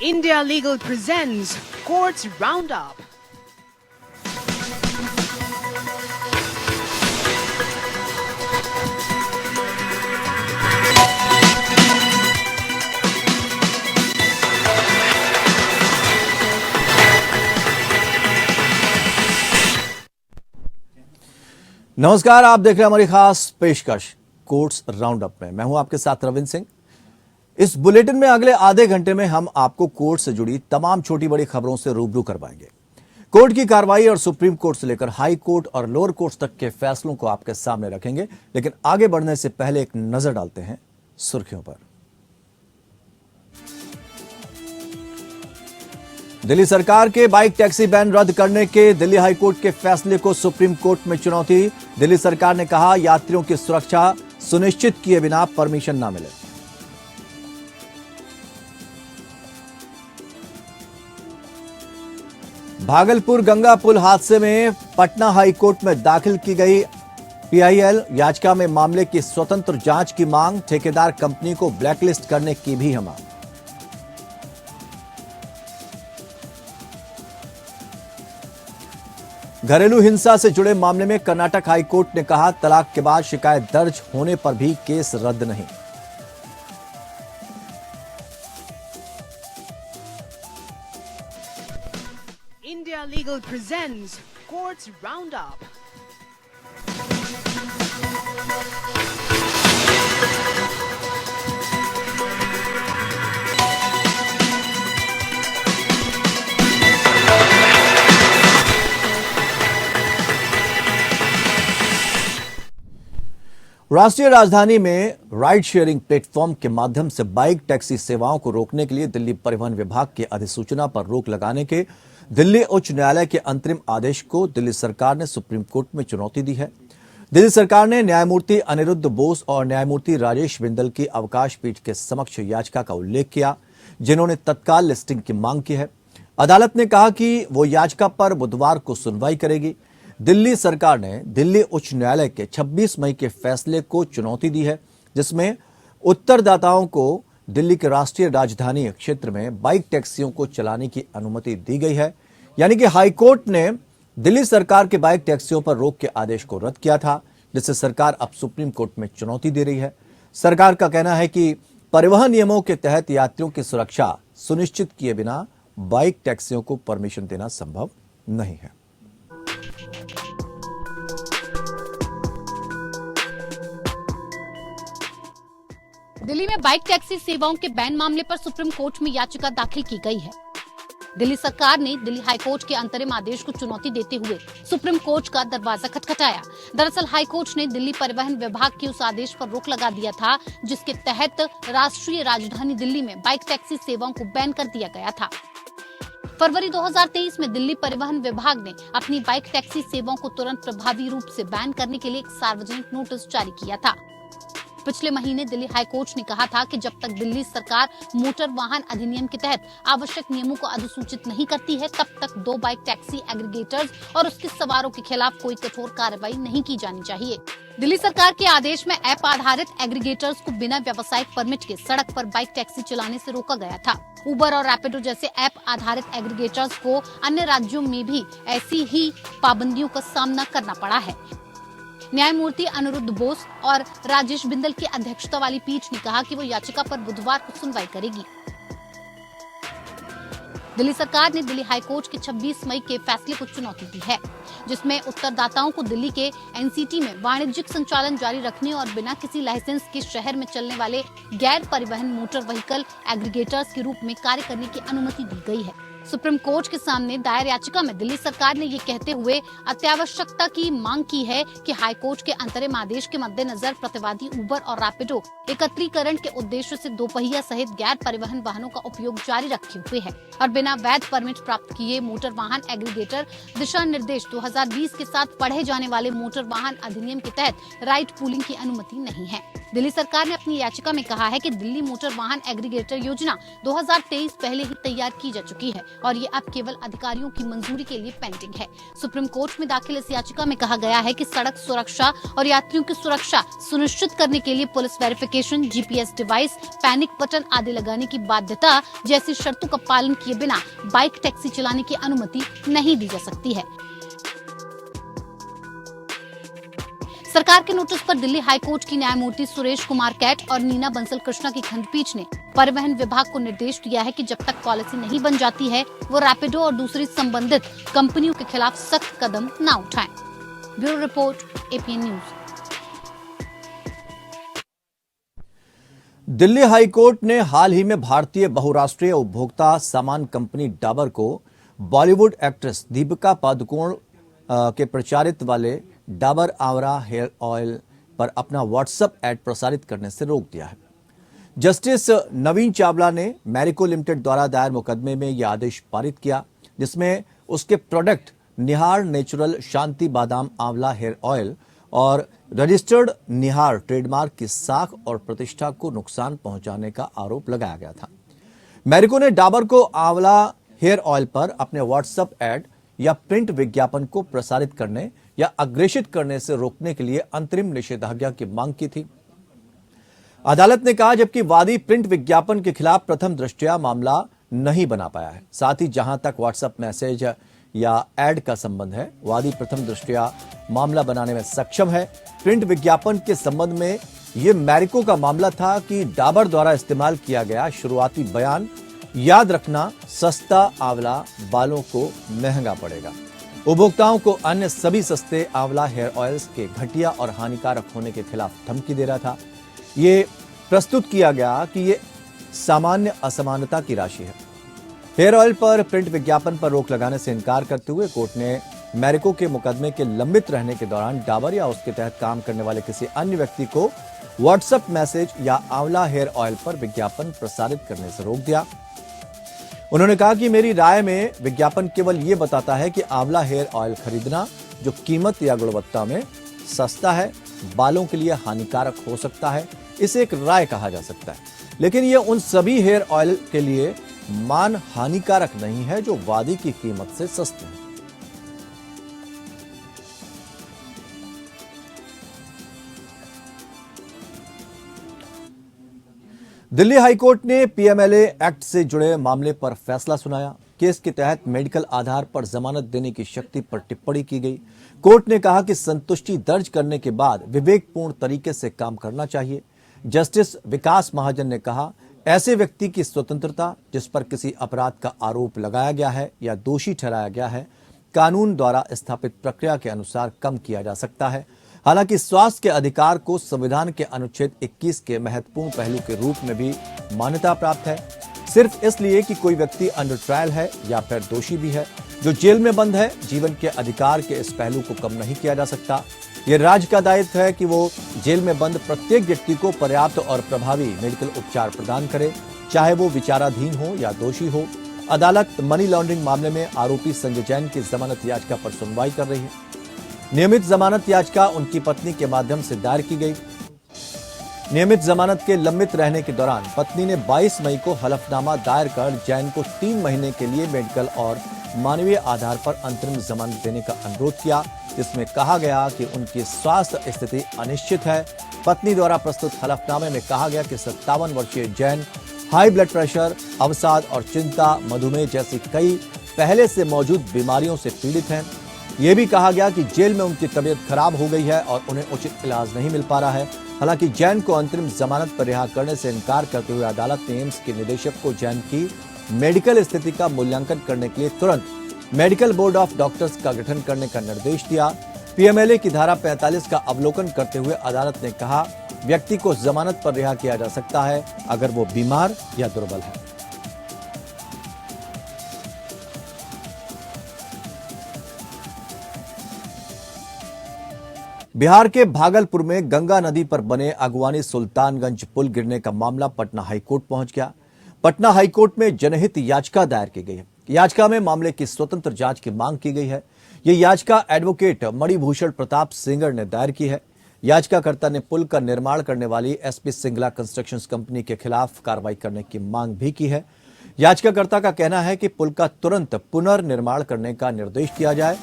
India Legal presents Courts Roundup. नमस्कार, आप देख रहे हैं हमारी खास पेशकश कोर्ट्स राउंड अप में। मैं हूं आपके साथ रविंद्र सिंह। इस बुलेटिन में अगले आधे घंटे में हम आपको कोर्ट से जुड़ी तमाम छोटी बड़ी खबरों से रूबरू करवाएंगे। कोर्ट की कार्रवाई और सुप्रीम कोर्ट से लेकर हाई कोर्ट और लोअर कोर्ट तक के फैसलों को आपके सामने रखेंगे। लेकिन आगे बढ़ने से पहले एक नजर डालते हैं सुर्खियों पर। दिल्ली सरकार के बाइक टैक्सी बैन रद्द करने के दिल्ली हाईकोर्ट के फैसले को सुप्रीम कोर्ट में चुनौती। दिल्ली सरकार ने कहा, यात्रियों की सुरक्षा सुनिश्चित किए बिना परमिशन ना मिले। भागलपुर गंगा पुल हादसे में पटना हाईकोर्ट में दाखिल की गई पीआईएल याचिका में मामले की स्वतंत्र जांच की मांग। ठेकेदार कंपनी को ब्लैकलिस्ट करने की भी मांग। घरेलू हिंसा से जुड़े मामले में कर्नाटक हाईकोर्ट ने कहा, तलाक के बाद शिकायत दर्ज होने पर भी केस रद्द नहीं। India Legal presents Courts Roundup. राष्ट्रीय राजधानी में राइड शेयरिंग प्लेटफॉर्म के माध्यम से बाइक टैक्सी सेवाओं को रोकने के लिए दिल्ली परिवहन विभाग की अधिसूचना पर रोक लगाने के दिल्ली उच्च न्यायालय के अंतरिम आदेश को दिल्ली सरकार ने सुप्रीम कोर्ट में चुनौती दी है। दिल्ली सरकार ने न्यायमूर्ति अनिरुद्ध बोस और न्यायमूर्ति राजेश बिंदल की अवकाश पीठ के समक्ष याचिका का उल्लेख किया, जिन्होंने तत्काल लिस्टिंग की मांग की है। अदालत ने कहा कि वो याचिका पर बुधवार को सुनवाई करेगी। दिल्ली सरकार ने दिल्ली उच्च न्यायालय के 26 मई के फैसले को चुनौती दी है, जिसमें उत्तरदाताओं को दिल्ली के राष्ट्रीय राजधानी क्षेत्र में बाइक टैक्सियों को चलाने की अनुमति दी गई है। यानी कि हाईकोर्ट ने दिल्ली सरकार के बाइक टैक्सियों पर रोक के आदेश को रद्द किया था, जिससे सरकार अब सुप्रीम कोर्ट में चुनौती दे रही है। सरकार का कहना है कि परिवहन नियमों के तहत यात्रियों की सुरक्षा सुनिश्चित किए बिना बाइक टैक्सियों को परमिशन देना संभव नहीं है। दिल्ली में बाइक टैक्सी सेवाओं के बैन मामले पर सुप्रीम कोर्ट में याचिका दाखिल की गई है। दिल्ली सरकार ने दिल्ली हाईकोर्ट के अंतरिम आदेश को चुनौती देते हुए सुप्रीम कोर्ट का दरवाजा खटखटाया। दरअसल हाईकोर्ट ने दिल्ली परिवहन विभाग के उस आदेश पर रोक लगा दिया था, जिसके तहत राष्ट्रीय राजधानी दिल्ली में बाइक टैक्सी सेवाओं को बैन कर दिया गया था। फरवरी 2023 में दिल्ली परिवहन विभाग ने अपनी बाइक टैक्सी सेवाओं को तुरंत प्रभावी रूप से बैन करने के लिए एक सार्वजनिक नोटिस जारी किया था। पिछले महीने दिल्ली हाईकोर्ट ने कहा था कि जब तक दिल्ली सरकार मोटर वाहन अधिनियम के तहत आवश्यक नियमों को अधिसूचित नहीं करती है, तब तक 2 बाइक टैक्सी एग्रीगेटर्स और उसके सवारों के खिलाफ कोई कठोर कार्रवाई नहीं की जानी चाहिए। दिल्ली सरकार के आदेश में ऐप आधारित एग्रीगेटर्स को बिना व्यावसायिक परमिट के सड़क पर बाइक टैक्सी चलाने से रोका गया था। उबर और रैपिडो जैसे ऐप आधारित एग्रीगेटर्स को अन्य राज्यों में भी ऐसी ही पाबंदियों का सामना करना पड़ा है। न्यायमूर्ति अनिरुद्ध बोस और राजेश बिंदल की अध्यक्षता वाली पीठ ने कहा कि वो याचिका पर बुधवार को सुनवाई करेगी। दिल्ली सरकार ने दिल्ली हाईकोर्ट के 26 मई के फैसले को चुनौती दी है, जिसमें उत्तरदाताओं को दिल्ली के एनसीटी में वाणिज्यिक संचालन जारी रखने और बिना किसी लाइसेंस के शहर में चलने वाले गैर परिवहन मोटर व्हीकल एग्रीगेटर्स के रूप में कार्य करने की अनुमति दी गई है। सुप्रीम कोर्ट के सामने दायर याचिका में दिल्ली सरकार ने ये कहते हुए अत्यावश्यकता की मांग की है कि हाईकोर्ट के अंतरिम आदेश के मद्देनजर प्रतिवादी उबर और रैपिडो एकत्रीकरण के उद्देश्य से 2 पहिया सहित गैर परिवहन वाहनों का उपयोग जारी रखे हुए है और बिना वैध परमिट प्राप्त किए मोटर वाहन एग्रीगेटर दिशा निर्देश 2020 के साथ पढ़े जाने वाले मोटर वाहन अधिनियम के तहत राइड पूलिंग की अनुमति नहीं है। दिल्ली सरकार ने अपनी याचिका में कहा है कि दिल्ली मोटर वाहन एग्रीगेटर योजना 2023 पहले ही तैयार की जा चुकी है और ये अब केवल अधिकारियों की मंजूरी के लिए पेंडिंग है। सुप्रीम कोर्ट में दाखिल इस याचिका में कहा गया है कि सड़क सुरक्षा और यात्रियों की सुरक्षा सुनिश्चित करने के लिए police verification, GPS device, panic button आदि लगाने की बाध्यता जैसी शर्तों का पालन किए बिना बाइक टैक्सी चलाने की अनुमति नहीं दी जा सकती है। सरकार के नोटिस पर दिल्ली हाईकोर्ट की न्यायमूर्ति सुरेश कुमार कैट और नीना बंसल कृष्णा की खंडपीठ ने परिवहन विभाग को निर्देश दिया है कि जब तक पॉलिसी नहीं बन जाती है वो रैपिडो और दूसरी संबंधित कंपनियों के खिलाफ सख्त कदम न उठाएं। Bureau report, APN news. Delhi high court ने हाल ही में भारतीय बहुराष्ट्रीय उपभोक्ता सामान कंपनी डाबर को बॉलीवुड एक्ट्रेस दीपिका पादुकोण के प्रचारित वाले डाबर आंवला हेयर ऑयल पर अपना व्हाट्सएप ऐड प्रसारित करने से रोक दिया है। जस्टिस नवीन चावला ने मैरिको लिमिटेड द्वारा दायर मुकदमे में यह आदेश पारित किया, जिसमें उसके प्रोडक्ट निहार नेचुरल शांति बादाम आंवला हेयर ऑयल और रजिस्टर्ड निहार ट्रेडमार्क की साख और प्रतिष्ठा को नुकसान पहुंचाने का आरोप लगाया गया था। मैरिको ने डाबर को आंवला हेयर ऑयल पर अपने व्हाट्सएप ऐड या प्रिंट विज्ञापन को प्रसारित करने या अग्रेषित करने से रोकने के लिए अंतरिम निषेधाज्ञा की मांग की थी। अदालत ने कहा, जबकि वादी प्रिंट विज्ञापन के खिलाफ प्रथम दृष्टया मामला नहीं बना पाया है। साथ ही जहां तक व्हाट्सएप मैसेज या ऐड का संबंध है, वादी प्रथम दृष्टया मामला बनाने में सक्षम है। प्रिंट विज्ञापन के संबंध में यह मैरिको का मामला था कि डाबर द्वारा इस्तेमाल किया गया शुरुआती बयान, याद रखना सस्ता आंवला बालों को महंगा पड़ेगा, उपभोक्ताओं को अन्य सभी सस्ते आंवला हेयर ऑयल्स के घटिया और हानिकारक होने के खिलाफ धमकी दे रहा था। ये प्रस्तुत किया गया कि ये सामान्य असमानता की राशि है। हेयर ऑयल पर प्रिंट विज्ञापन पर रोक लगाने से इनकार करते हुए कोर्ट ने मैरिको के मुकदमे के लंबित रहने के दौरान डाबर या उसके तहत काम करने वाले किसी अन्य व्यक्ति को व्हाट्सएप मैसेज या आंवला हेयर ऑयल पर विज्ञापन प्रसारित करने से रोक दिया। उन्होंने कहा कि मेरी राय में विज्ञापन केवल ये बताता है कि आंवला हेयर ऑयल खरीदना जो कीमत या गुणवत्ता में सस्ता है, बालों के लिए हानिकारक हो सकता है, इसे एक राय कहा जा सकता है, लेकिन यह उन सभी हेयर ऑयल के लिए मान हानिकारक नहीं है जो वादी की कीमत से सस्ते हैं। दिल्ली हाईकोर्ट ने PMLA एक्ट से जुड़े मामले पर फैसला सुनाया। केस के तहत मेडिकल आधार पर जमानत देने की शक्ति पर टिप्पणी की गई। कोर्ट ने कहा कि संतुष्टि दर्ज करने के बाद विवेकपूर्ण तरीके से काम करना चाहिए। जस्टिस विकास महाजन ने कहा, ऐसे व्यक्ति की स्वतंत्रता जिस पर किसी अपराध का आरोप लगाया गया है या दोषी ठहराया गया है, कानून द्वारा स्थापित प्रक्रिया के अनुसार कम किया जा सकता है। हालांकि स्वास्थ्य के अधिकार को संविधान के अनुच्छेद 21 के महत्वपूर्ण पहलू के रूप में भी मान्यता प्राप्त है। सिर्फ इसलिए कि कोई व्यक्ति अंडर ट्रायल है या फिर दोषी भी है, जो जेल में बंद है, जीवन के अधिकार के इस पहलू को कम नहीं किया जा सकता। यह राज्य का दायित्व है कि वो जेल में बंद प्रत्येक व्यक्ति को पर्याप्त और प्रभावी मेडिकल उपचार प्रदान करे, चाहे वो विचाराधीन हो या दोषी हो। अदालत मनी लॉन्ड्रिंग मामले में आरोपी संजय जैन की जमानत याचिका पर सुनवाई कर रही है। नियमित जमानत याचिका उनकी पत्नी के माध्यम से दायर की गई। नियमित जमानत के लंबित रहने के दौरान पत्नी ने 22 मई को हलफनामा दायर कर जैन को 3 महीने के लिए मेडिकल और मानवीय आधार पर अंतरिम जमानत देने का अनुरोध किया, जिसमें कहा गया कि उनकी स्वास्थ्य स्थिति अनिश्चित है। पत्नी द्वारा प्रस्तुत हलफनामे में कहा गया कि 57 वर्षीय जैन हाई ब्लड प्रेशर, अवसाद और चिंता, मधुमेह जैसी कई पहले से मौजूद बीमारियों से पीड़ित हैं। यह भी कहा गया कि जेल में उनकी तबीयत खराब हो गई है और उन्हें उचित इलाज नहीं मिल पा रहा है। हालांकि जैन को अंतरिम जमानत पर रिहा करने से इनकार करते हुए अदालत ने एम्स के निदेशक को जैन की मेडिकल स्थिति का मूल्यांकन करने के लिए तुरंत मेडिकल बोर्ड ऑफ डॉक्टर्स का गठन करने का निर्देश दिया। PMLA की धारा 45 का अवलोकन करते हुए अदालत ने कहा, व्यक्ति को जमानत पर रिहा किया जा सकता है अगर वो बीमार या दुर्बल है। बिहार के भागलपुर में गंगा नदी पर बने अगवानी सुल्तानगंज पुल गिरने का मामला पटना हाईकोर्ट पहुंच गया। पटना हाईकोर्ट में जनहित याचिका दायर की गई है। याचिका में मामले की स्वतंत्र जांच की मांग की गई है। यह याचिका एडवोकेट मणिभूषण प्रताप सिंगर ने दायर की है। याचिकाकर्ता ने पुल का निर्माण करने वाली एसपी सिंगला कंस्ट्रक्शंस कंपनी के खिलाफ कार्रवाई करने की मांग भी की है। याचिकाकर्ता का कहना है कि पुल का तुरंत पुनर्निर्माण करने का निर्देश दिया जाए।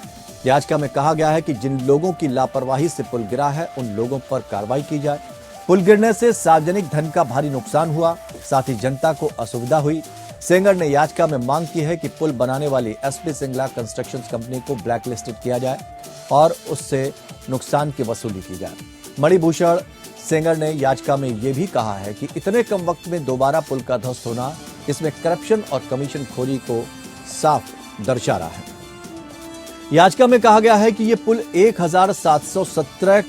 याचिका में कहा गया है कि जिन लोगों की लापरवाही से पुल गिरा है उन लोगों पर कार्रवाई की जाए। पुल गिरने से सार्वजनिक धन का भारी नुकसान हुआ, साथ ही जनता को असुविधा हुई। सेंगर ने याचिका में मांग की है कि पुल बनाने वाली एसपी सिंगला कंस्ट्रक्शंस कंपनी को ब्लैकलिस्टेड किया जाए और उससे नुकसान की वसूली की जाए। मणिभूषण सेंगर ने याचिका में यह भी कहा है कि इतने कम वक्त में दोबारा पुल का ध्वस्त होना इसमें करप्शन और कमीशन खोरी को साफ दर्शा रहा है। याचिका में कहा गया है कि यह पुल 1717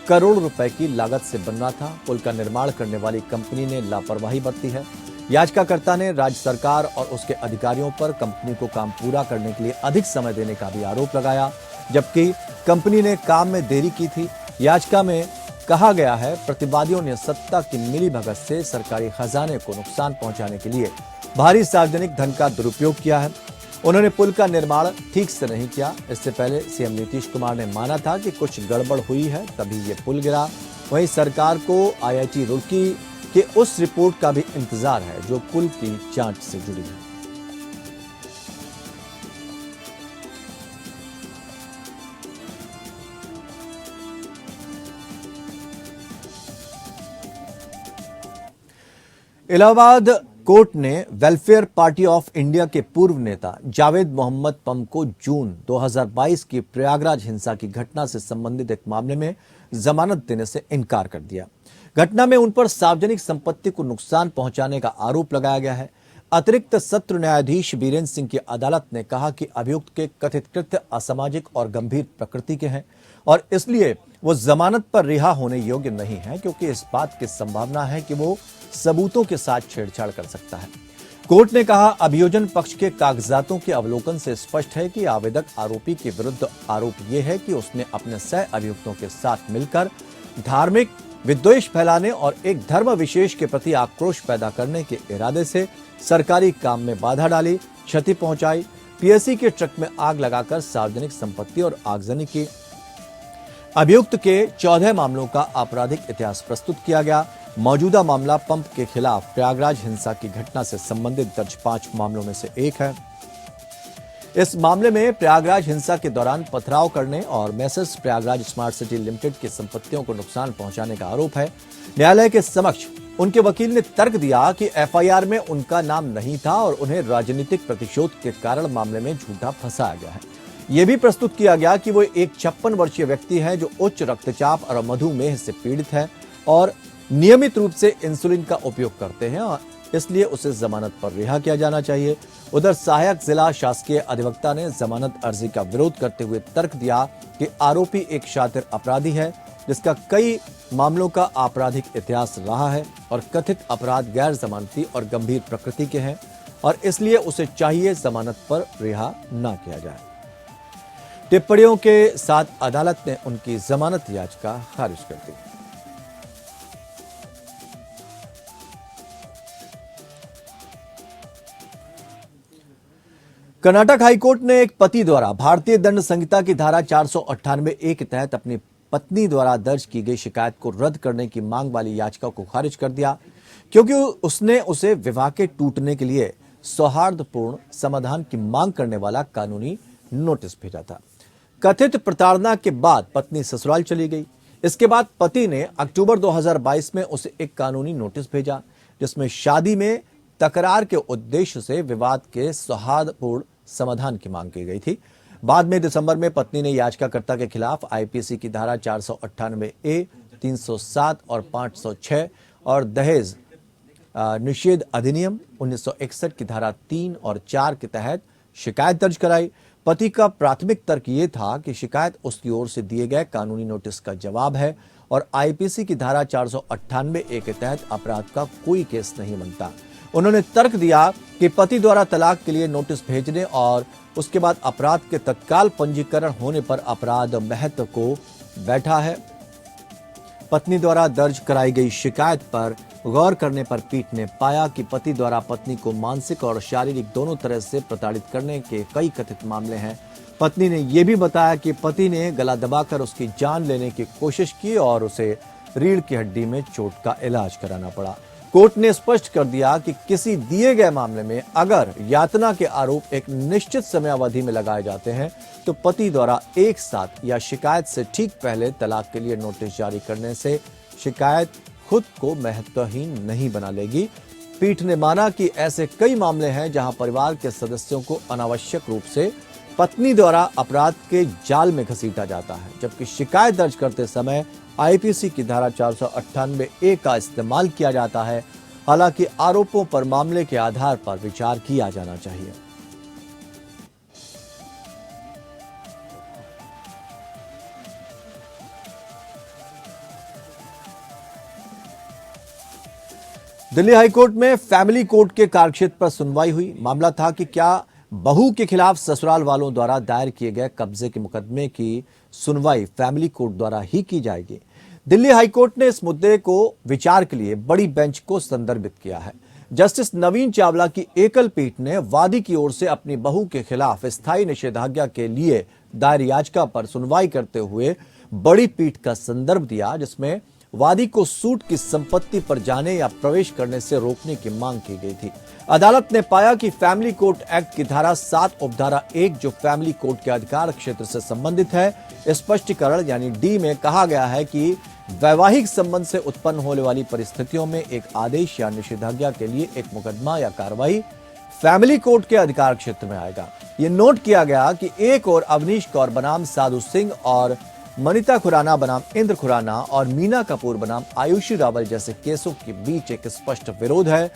करोड़ रुपए की लागत से बनना था। पुल का निर्माण करने वाली कंपनी ने लापरवाही बरती है। याचिकाकर्ता ने राज्य सरकार और उसके अधिकारियों पर कंपनी को काम पूरा करने के लिए अधिक समय देने का भी आरोप लगाया, जबकि कंपनी ने काम में देरी की थी। याचिका में कहा गया है प्रतिवादियों ने सत्ता की मिलीभगत से सरकारी खजाने को नुकसान पहुंचाने के लिए भारी सार्वजनिक धन का दुरुपयोग किया है। उन्होंने पुल का निर्माण ठीक से नहीं किया। इससे पहले सीएम नीतीश कुमार ने माना था कि कुछ गड़बड़ हुई है तभी ये पुल गिरा। वहीं सरकार को आईआईटी रुड़की के उस रिपोर्ट का भी इंतजार है जो पुल की जांच से जुड़ी है। इलाहाबाद कोर्ट ने वेलफेयर पार्टी ऑफ इंडिया के पूर्व नेता जावेद मोहम्मद पम को जून 2022 की प्रयागराज हिंसा की घटना से संबंधित एक मामले में जमानत देने से इनकार कर दिया। घटना में उन पर सार्वजनिक संपत्ति को नुकसान पहुंचाने का आरोप लगाया गया है। अतिरिक्त सत्र न्यायाधीश बीरेंद्र सिंह की अदालत ने कहा कि अभियुक्त के कथित कृत्य असामाजिक और गंभीर प्रकृति के हैं और इसलिए वो जमानत पर रिहा होने योग्य नहीं है, क्योंकि इस बात की संभावना है कि वो सबूतों के साथ छेड़छाड़ कर सकता है। कोर्ट ने कहा अभियोजन पक्ष के कागजातों के अवलोकन से स्पष्ट है कि आवेदक आरोपी के विरुद्ध आरोप यह है कि उसने अपने सह अभियुक्तों के साथ मिलकर धार्मिक विद्वेष फैलाने और एक धर्म विशेष के प्रति आक्रोश पैदा करने के इरादे से सरकारी काम में बाधा डाली, क्षति पहुंचाई, पीएससी के ट्रक में आग लगाकर सार्वजनिक संपत्ति और आगजनी की। अभियुक्त के 14 मामलों का आपराधिक इतिहास प्रस्तुत किया गया। मौजूदा मामला पंप के खिलाफ प्रयागराज हिंसा की घटना से संबंधित दर्ज 5 मामलों में से एक है। इस मामले में प्रयागराज हिंसा के दौरान पथराव करने और message Prayagraj smart city limited की संपत्तियों को नुकसान पहुंचाने का आरोप है। न्यायालय के समक्ष उनके वकील ने तर्क दिया कि एफआईआर में उनका नाम नहीं था और उन्हें राजनीतिक प्रतिशोध के कारण मामले में झूठा फंसाया गया है। यह भी प्रस्तुत किया गया कि वो एक 56 वर्षीय व्यक्ति है जो उच्च रक्तचाप और मधुमेह से पीड़ित है और नियमित रूप से इंसुलिन का उपयोग करते हैं और इसलिए उसे जमानत पर रिहा किया जाना चाहिए। उधर सहायक जिला शासकीय अधिवक्ता ने जमानत अर्जी का विरोध करते हुए तर्क दिया कि आरोपी एक शातिर अपराधी है जिसका कई मामलों का आपराधिक इतिहास रहा है और कथित अपराध गैर जमानती और गंभीर प्रकृति के हैं और इसलिए उसे चाहिए जमानत पर रिहा न किया जाए। टिप्पणियों के साथ अदालत ने उनकी जमानत याचिका खारिज कर दी। कर्नाटक हाईकोर्ट ने एक पति द्वारा भारतीय दंड संहिता की धारा 498 के तहत अपनी पत्नी द्वारा दर्ज की गई शिकायत को रद्द करने की मांग वाली याचिका को खारिज कर दिया, क्योंकि उसने उसे विवाह के टूटने के लिए सौहार्दपूर्ण समाधान की मांग करने वाला कानूनी नोटिस भेजा था। कथित प्रताड़ना के बाद पत्नी ससुराल चली गई। इसके बाद पति ने अक्टूबर 2022 में उसे एक कानूनी नोटिस भेजा जिसमें शादी में तकरार के उद्देश्य से विवाद के सौहार्दपूर्ण समाधान की मांग की गई थी। बाद में दिसंबर में पत्नी ने याचिकाकर्ता के खिलाफ आईपीसी की धारा 498A, 307 और 506 और दहेज निषेध अधिनियम 1961 की धारा 3 और 4 के तहत शिकायत दर्ज कराई। पति का प्राथमिक तर्क ये था कि शिकायत उसकी ओर से दिए गए कानूनी नोटिस का जवाब है और आईपीसी की धारा 498A के तहत अपराध का कोई केस नहीं बनता। उन्होंने तर्क दिया कि पति द्वारा तलाक के लिए नोटिस भेजने और उसके बाद अपराध के तत्काल पंजीकरण होने पर अपराध महत्व को बैठा है। पत्नी द्वारा दर्ज कराई गई शिकायत पर गौर करने पर पीठ ने पाया कि पति द्वारा पत्नी को मानसिक और शारीरिक दोनों तरह से प्रताड़ित करने के कई कथित मामले हैं। पत्नी ने यह भी बताया कि पति ने गला दबाकर उसकी जान लेने की कोशिश की और उसे रीढ़ की हड्डी में चोट का इलाज कराना पड़ा। कोर्ट ने स्पष्ट कर दिया कि किसी दिए गए मामले में अगर यातना के आरोप एक निश्चित समयावधि में लगाए जाते हैं तो पति द्वारा एक साथ या शिकायत से ठीक पहले तलाक के लिए नोटिस जारी करने से शिकायत खुद को महत्वहीन नहीं बना लेगी। पीठ ने माना कि ऐसे कई मामले हैं जहां परिवार के सदस्यों को अनावश्यक रूप से पत्नी द्वारा अपराध के जाल में घसीटा जाता है, जबकि शिकायत दर्ज करते समय आईपीसी की धारा 498A का इस्तेमाल किया जाता है। हालांकि आरोपों पर मामले के आधार पर विचार किया जाना चाहिए। दिल्ली हाईकोर्ट में फैमिली कोर्ट के कार्यक्षेत्र पर सुनवाई हुई। मामला था कि क्या बहू के खिलाफ ससुराल वालों द्वारा दायर किए गए कब्जे के मुकदमे की सुनवाई फैमिली कोर्ट द्वारा ही की जाएगी। दिल्ली हाईकोर्ट ने इस मुद्दे को विचार के लिए बड़ी बेंच को संदर्भित किया है। जस्टिस नवीन चावला की एकल पीठ ने वादी की ओर से अपनी बहू के खिलाफ स्थायी निषेधाज्ञा के लिए दायर याचिका पर सुनवाई करते हुए बड़ी पीठ का संदर्भ दिया, जिसमें वादी को सूट की संपत्ति पर जाने या प्रवेश करने से रोकने की मांग की गई थी। अदालत ने पाया कि फैमिली कोर्ट एक्ट की धारा 7 उपधारा 1 जो फैमिली कोर्ट के अधिकार क्षेत्र से संबंधित है, स्पष्टीकरण यानी डी में कहा गया है कि वैवाहिक संबंध से उत्पन्न होने वाली परिस्थितियों में एक आदेश या निषेधाज्ञा के लिए एक मुकदमा या कार्रवाई फैमिली कोर्ट के अधिकार क्षेत्र में आएगा। ये नोट किया गया कि एक और अवनीश कौर बनाम साधु सिंह और मनीता खुराना बनाम इंद्र खुराना और मीना कपूर बनाम आयुषी रावल जैसे केसों के बीच एक स्पष्ट विरोध है।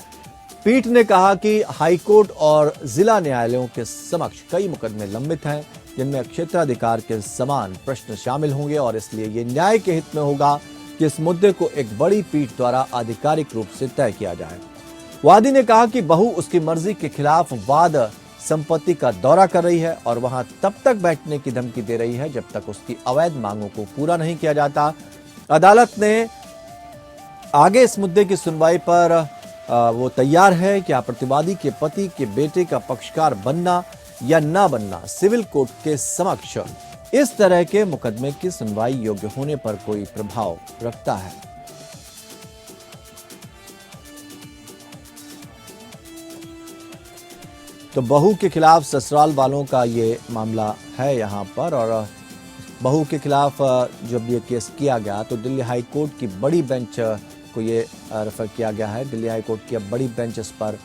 पीठ ने कहा कि हाईकोर्ट और जिला न्यायालयों के समक्ष कई मुकदमे लंबित हैं, जिनमें क्षेत्राधिकार के समान प्रश्न शामिल होंगे और इसलिए ये न्याय के हित में होगा कि इस मुद्दे को एक बड़ी पीठ द्वारा आधिकारिक रूप से तय किया जाए। वादी ने कहा कि बहू उसकी मर्जी के खिलाफ वाद संपत्ति का दौरा कर रही है और वहां तब तक बैठने की धमकी दे रही है जब तक उसकी अवैध मांगों को पूरा नहीं किया जाता। अदालत ने आगे इस मुद्दे की सुनवाई पर वो तैयार है कि प्रतिवादी के पति के बेटे का पक्षकार बनना या ना बनना सिविल कोर्ट के समक्ष इस तरह के मुकदमे की सुनवाई योग्य होने पर कोई प्रभाव रखता है। तो बहू के खिलाफ ससुराल वालों का ये मामला है यहाँ पर, और बहू के खिलाफ जब ये केस किया गया तो दिल्ली हाई कोर्ट की बड़ी बेंच को ये रेफर किया गया है। दिल्ली हाई कोर्ट की अब बड़ी बेंच इस पर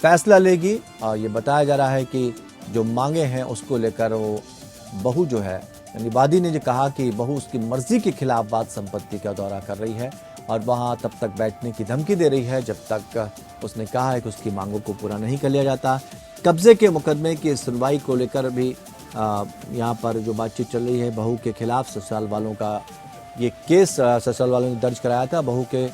फैसला लेगी और ये बताया जा रहा है कि जो मांगे हैं उसको लेकर वो बहू जो है, यानी वादी ने जो कहा कि बहू उसकी मर्जी के खिलाफ वाद संपत्ति का दौरा कर रही है और वहां तब तक बैठने की धमकी दे रही है जब तक उसने कहा है कि उसकी मांगों को पूरा नहीं कर लिया जाता। कब्जे के मुकदमे की सुनवाई को लेकर भी यहाँ पर जो बातचीत चल रही है, बहू के खिलाफ ससुराल वालों का ये केस ससुराल वालों ने दर्ज कराया था। बहू के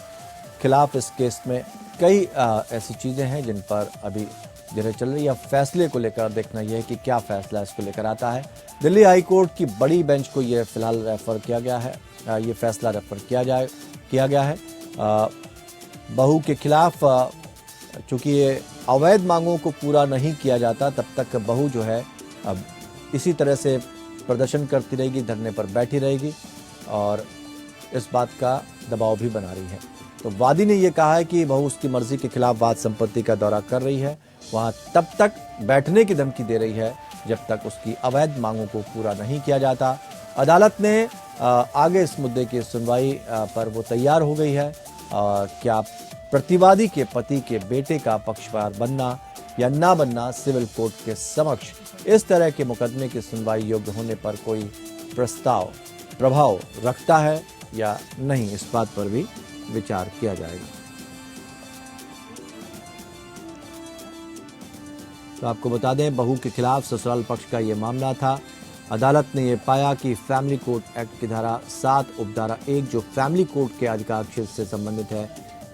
खिलाफ इस केस में कई ऐसी चीजें हैं जिन पर अभी जिन्हें चल रही है। फैसले को लेकर देखना यह है कि क्या फैसला इसको लेकर आता है। दिल्ली हाई कोर्ट की बड़ी बेंच को यह फिलहाल रेफर किया गया है, ये फैसला रेफर किया गया है। बहू के खिलाफ चूंकि ये अवैध मांगों को पूरा नहीं किया जाता तब तक बहू जो है अब इसी तरह से प्रदर्शन करती रहेगी, धरने पर बैठी रहेगी और इस बात का दबाव भी बना रही है। तो वादी ने यह कहा है कि बहू उसकी मर्जी के खिलाफ वाद संपत्ति का दौरा कर रही है, वहां तब तक बैठने की धमकी दे रही है जब तक उसकी अवैध मांगों को पूरा नहीं किया जाता। अदालत ने आगे इस मुद्दे की सुनवाई पर वो तैयार हो गई है। क्या प्रतिवादी के पति के बेटे का पक्षकार बनना या ना बनना सिविल कोर्ट के समक्ष इस तरह के मुकदमे की सुनवाई योग्य होने पर कोई प्रभाव रखता है या नहीं, इस बात पर भी विचार किया जाएगा। तो आपको बता दें, बहू के खिलाफ ससुराल पक्ष का यह मामला था। अदालत ने यह पाया कि फैमिली कोर्ट एक्ट की धारा 7 उपधारा 1 जो फैमिली कोर्ट के अधिकार क्षेत्र से संबंधित है,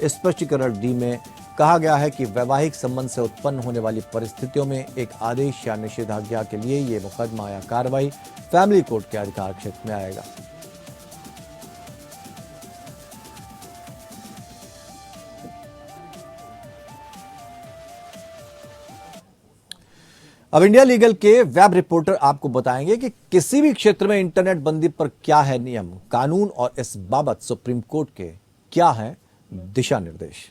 स्पष्टीकरण डी में कहा गया है कि वैवाहिक संबंध से उत्पन्न होने वाली परिस्थितियों में एक आदेश या निषेधाज्ञा के लिए यह मुकदमा या कार्रवाई फैमिली कोर्ट के अधिकार क्षेत्र में आएगा। अब इंडिया लीगल के वेब रिपोर्टर आपको बताएंगे कि किसी भी क्षेत्र में इंटरनेट बंदी पर क्या है नियम, कानून और इस बाबत सुप्रीम कोर्ट के क्या है दिशा निर्देश।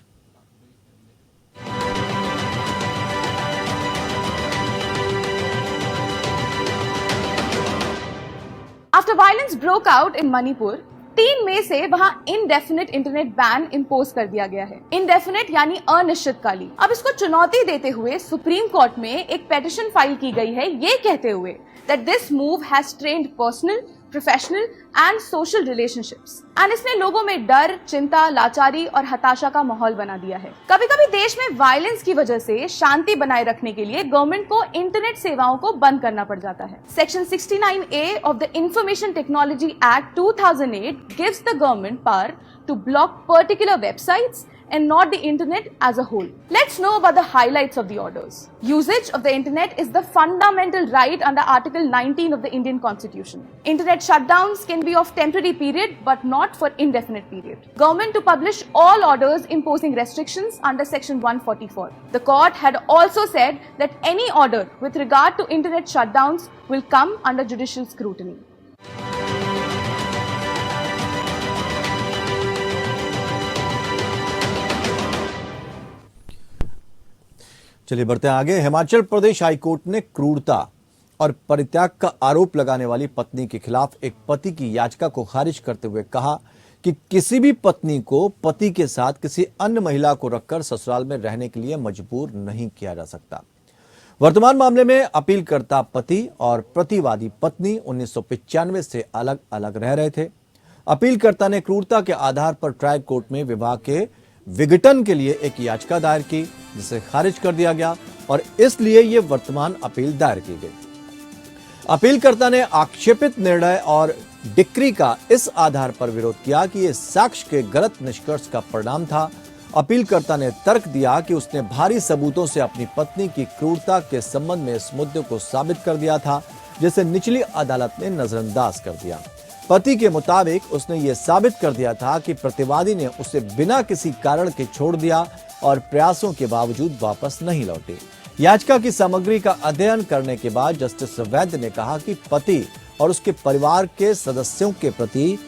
After violence broke out in Manipur, 3 मई से वहां इनडेफिनिट इंटरनेट बैन इम्पोज कर दिया गया है। इनडेफिनिट यानी अनिश्चितकाली। अब इसको चुनौती देते हुए सुप्रीम कोर्ट में एक पेटिशन फाइल की गई है, ये कहते हुए that this move has strained personal, professional and social relationships and इसने लोगों में डर, चिंता, लाचारी और हताशा का माहौल बना दिया है। कभी-कभी देश में वायलेंस की वजह से शांति बनाए रखने के लिए गवर्नमेंट को इंटरनेट सेवाओं को बंद करना पड़ जाता है। Section 69A of the Information Technology Act 2008 gives the government power to block particular websites and not the internet as a whole. Let's know about the highlights of the orders. Usage of the internet is the fundamental right under Article 19 of the Indian Constitution. Internet shutdowns can be of temporary period but not for indefinite period. Government to publish all orders imposing restrictions under Section 144. The court had also said that any order with regard to internet shutdowns will come under judicial scrutiny. चलिए बढ़ते हैं आगे। Himachal Pradesh high court ने क्रूरता और परित्याग का आरोप लगाने वाली पत्नी के खिलाफ एक पति की याचिका को खारिज करते हुए कहा कि किसी भी पत्नी को पति के साथ किसी अन्य महिला को रखकर ससुराल में रहने के लिए मजबूर नहीं किया जा सकता। वर्तमान मामले में अपीलकर्ता पति और प्रतिवादी पत्नी 1995 से अलग अलग रह रहे थे। अपीलकर्ता ने क्रूरता के आधार पर ट्रायल कोर्ट में विवाह के विघटन के लिए एक याचिका दायर की, जिसे खारिज कर दिया गया और इसलिए ये वर्तमान अपील दायर की गई। अपीलकर्ता ने आक्षेपित निर्णय और डिक्री का इस आधार पर विरोध किया कि यह साक्ष्य के गलत निष्कर्ष का परिणाम था। अपीलकर्ता ने तर्क दिया कि उसने भारी सबूतों से अपनी पत्नी की क्रूरता के संबंध में इस मुद्दे को साबित कर दिया था, जिसे निचली अदालत ने नजरअंदाज कर दिया। पति के मुताबिक उसने ये साबित कर दिया था कि प्रतिवादी ने उसे बिना किसी कारण के छोड़ दिया और प्रयासों के बावजूद वापस नहीं लौटी। याचिका की सामग्री का अध्ययन करने के बाद जस्टिस वैद्य ने कहा कि पति और उसके परिवार के सदस्यों के प्रति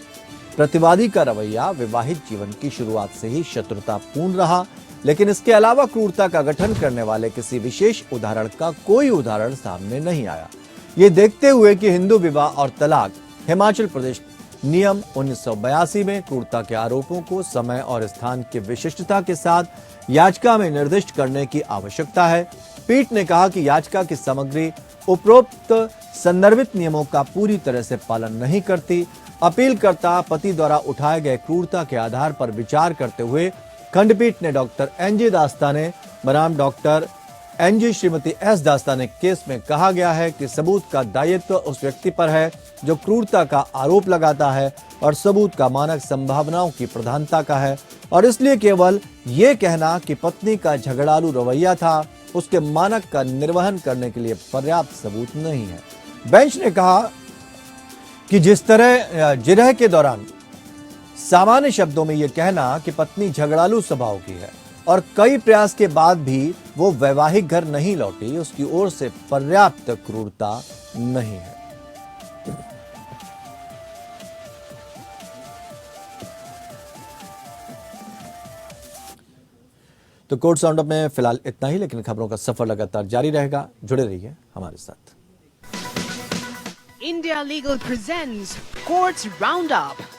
प्रतिवादी का रवैया वैवाहिक जीवन की शुरुआत से ही शत्रुतापूर्ण रहा, लेकिन इसके अलावा क्रूरता का गठन करने वाले किसी विशेष उदाहरण का कोई उदाहरण सामने नहीं आया। ये देखते हुए कि हिंदू विवाह और तलाक हिमाचल प्रदेश नियम 1982 में क्रूरता के आरोपों को समय और स्थान की विशिष्टता के साथ याचिका में निर्दिष्ट करने की आवश्यकता है। पीठ ने कहा कि याचिका की सामग्री उपरोक्त संदर्भित नियमों का पूरी तरह से पालन नहीं करती। अपीलकर्ता पति द्वारा उठाए गए क्रूरता के आधार पर विचार करते हुए खंडपीठ ने डॉक्टर एनजी दास्ताने बनाम doctor N G Shrimati S Dastane case में कहा गया है कि सबूत का दायित्व उस व्यक्ति पर है जो क्रूरता का आरोप लगाता है और सबूत का मानक संभावनाओं की प्रधानता का है, और इसलिए केवल ये कहना कि पत्नी का झगड़ालू रवैया था उसके मानक का निर्वहन करने के लिए पर्याप्त सबूत नहीं है। बेंच ने कहा कि जिस तरह जिरह के दौरान सामान्य शब्दों में यह कहना कि पत्नी झगड़ालू स्वभाव की है और कई प्रयास के बाद भी वो वैवाहिक घर नहीं लौटी, उसकी ओर से पर्याप्त क्रूरता नहीं है। तो कोर्ट साउंड अप में फिलहाल इतना ही, लेकिन खबरों का सफर लगातार जारी रहेगा। जुड़े रहिए हमारे साथ। India Legal presents Courts Roundup.